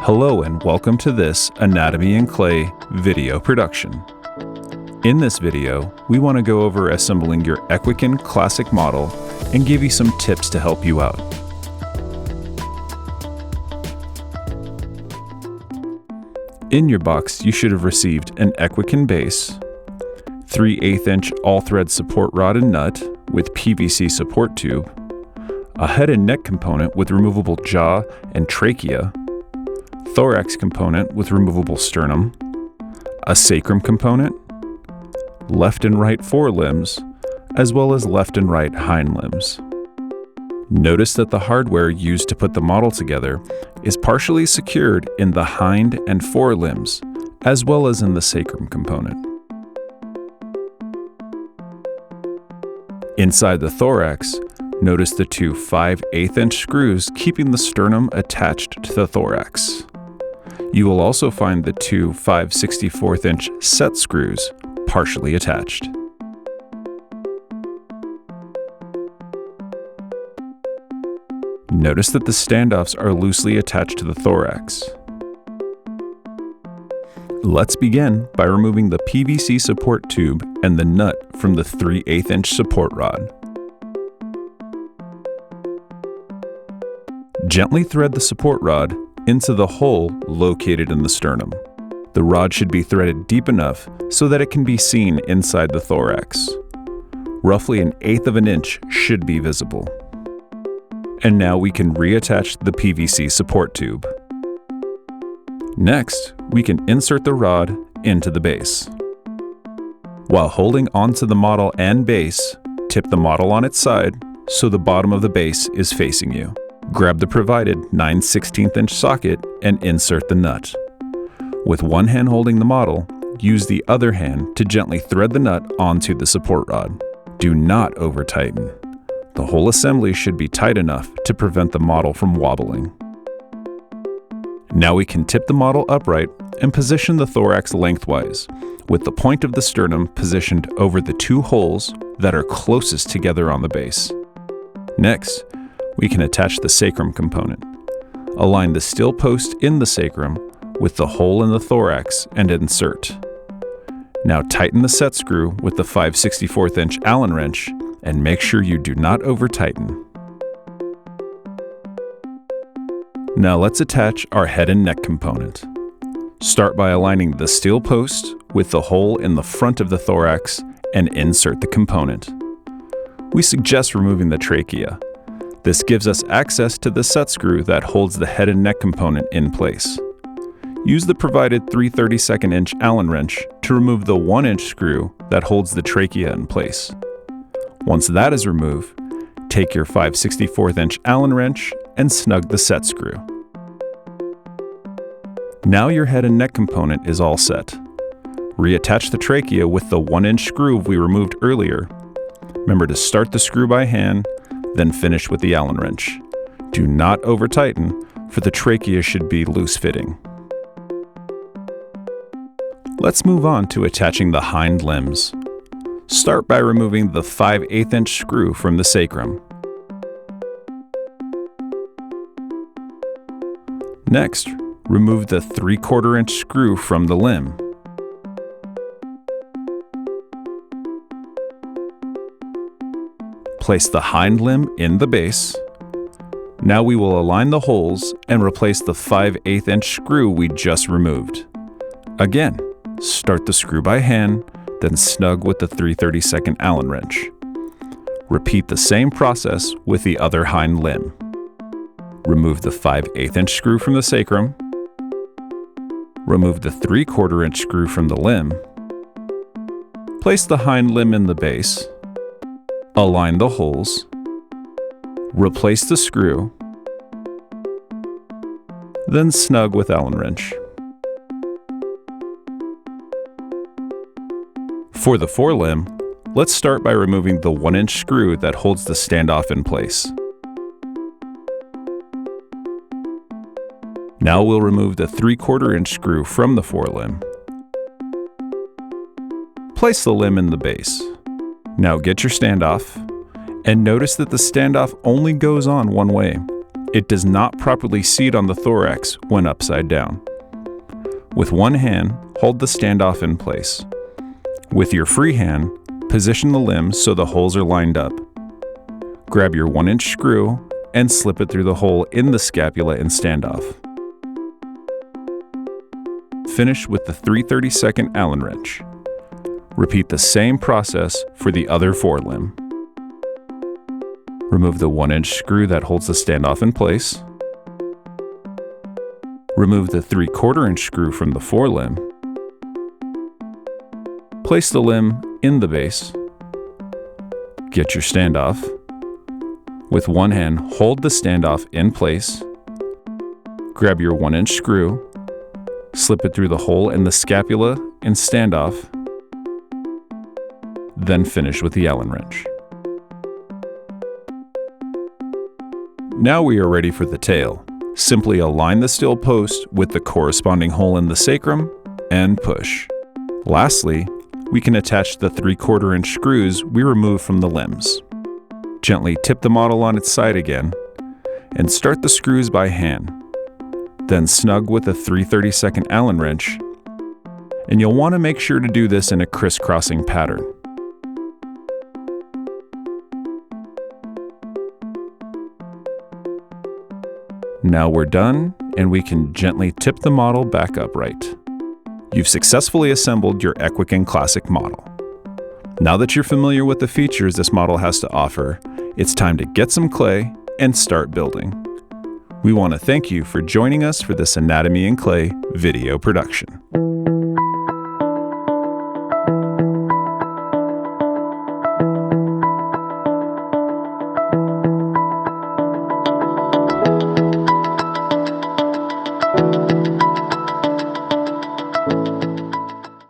Hello and welcome to this Anatomy in Clay video production. In this video, we want to go over assembling your EQUIKEN Classic model and give you some tips to help you out. In your box, you should have received an EQUIKEN base, 3/8 inch all-thread support rod and nut with PVC support tube, a head and neck component with removable jaw and trachea, thorax component with removable sternum, a sacrum component, left and right forelimbs, as well as left and right hind limbs. Notice that the hardware used to put the model together is partially secured in the hind and forelimbs, as well as in the sacrum component. Inside the thorax, notice the two 5/8 inch screws keeping the sternum attached to the thorax. You will also find the two 5/64 inch set screws partially attached. Notice that the standoffs are loosely attached to the thorax. Let's begin by removing the PVC support tube and the nut from the 3/8 inch support rod. Gently thread the support rod into the hole located in the sternum. The rod should be threaded deep enough so that it can be seen inside the thorax. Roughly 1/8 of an inch should be visible. And now we can reattach the PVC support tube. Next, we can insert the rod into the base. While holding onto the model and base, tip the model on its side so the bottom of the base is facing you. Grab the provided 9/16 inch socket and insert the nut. With one hand holding the model, use the other hand to gently thread the nut onto the support rod. Do not over-tighten. The whole assembly should be tight enough to prevent the model from wobbling. Now we can tip the model upright and position the thorax lengthwise, with the point of the sternum positioned over the two holes that are closest together on the base. Next, we can attach the sacrum component. Align the steel post in the sacrum with the hole in the thorax and insert. Now tighten the set screw with the 5/64 inch Allen wrench and make sure you do not over-tighten. Now let's attach our head and neck component. Start by aligning the steel post with the hole in the front of the thorax and insert the component. We suggest removing the trachea. This gives us access to the set screw that holds the head and neck component in place. Use the provided 3/32 inch Allen wrench to remove the 1 inch screw that holds the trachea in place. Once that is removed, take your 5/64 inch Allen wrench and snug the set screw. Now your head and neck component is all set. Reattach the trachea with the 1 inch screw we removed earlier. Remember to start the screw by hand, then finish with the Allen wrench. Do not over-tighten, for the trachea should be loose-fitting. Let's move on to attaching the hind limbs. Start by removing the 5/8 inch screw from the sacrum. Next, remove the 3/4 inch screw from the limb. Place the hind limb in the base. Now we will align the holes and replace the 5/8 inch screw we just removed. Again, start the screw by hand, then snug with the 3/32 Allen wrench. Repeat the same process with the other hind limb. Remove the 5/8 inch screw from the sacrum. Remove the 3/4 inch screw from the limb. Place the hind limb in the base. Align the holes. Replace the screw. Then snug with Allen wrench. For the forelimb, let's start by removing the 1 inch screw that holds the standoff in place. Now we'll remove the 3/4 inch screw from the forelimb. Place the limb in the base. Now get your standoff, and notice that the standoff only goes on one way. It does not properly seat on the thorax when upside down. With one hand, hold the standoff in place. With your free hand, position the limbs so the holes are lined up. Grab your 1-inch screw and slip it through the hole in the scapula and standoff. Finish with the 3/32 Allen wrench. Repeat the same process for the other forelimb. Remove the 1-inch screw that holds the standoff in place. Remove the 3/4-inch screw from the forelimb. Place the limb in the base. Get your standoff. With one hand, hold the standoff in place. Grab your 1-inch screw. Slip it through the hole in the scapula and standoff. Then finish with the Allen wrench. Now we are ready for the tail. Simply align the steel post with the corresponding hole in the sacrum and push. Lastly, we can attach the 3/4-inch screws we removed from the limbs. Gently tip the model on its side again and start the screws by hand. Then snug with a 3/32 Allen wrench, and you'll want to make sure to do this in a crisscrossing pattern. Now we're done, and we can gently tip the model back upright. You've successfully assembled your EQUIKEN Classic model. Now that you're familiar with the features this model has to offer, it's time to get some clay and start building. We want to thank you for joining us for this Anatomy in Clay video production.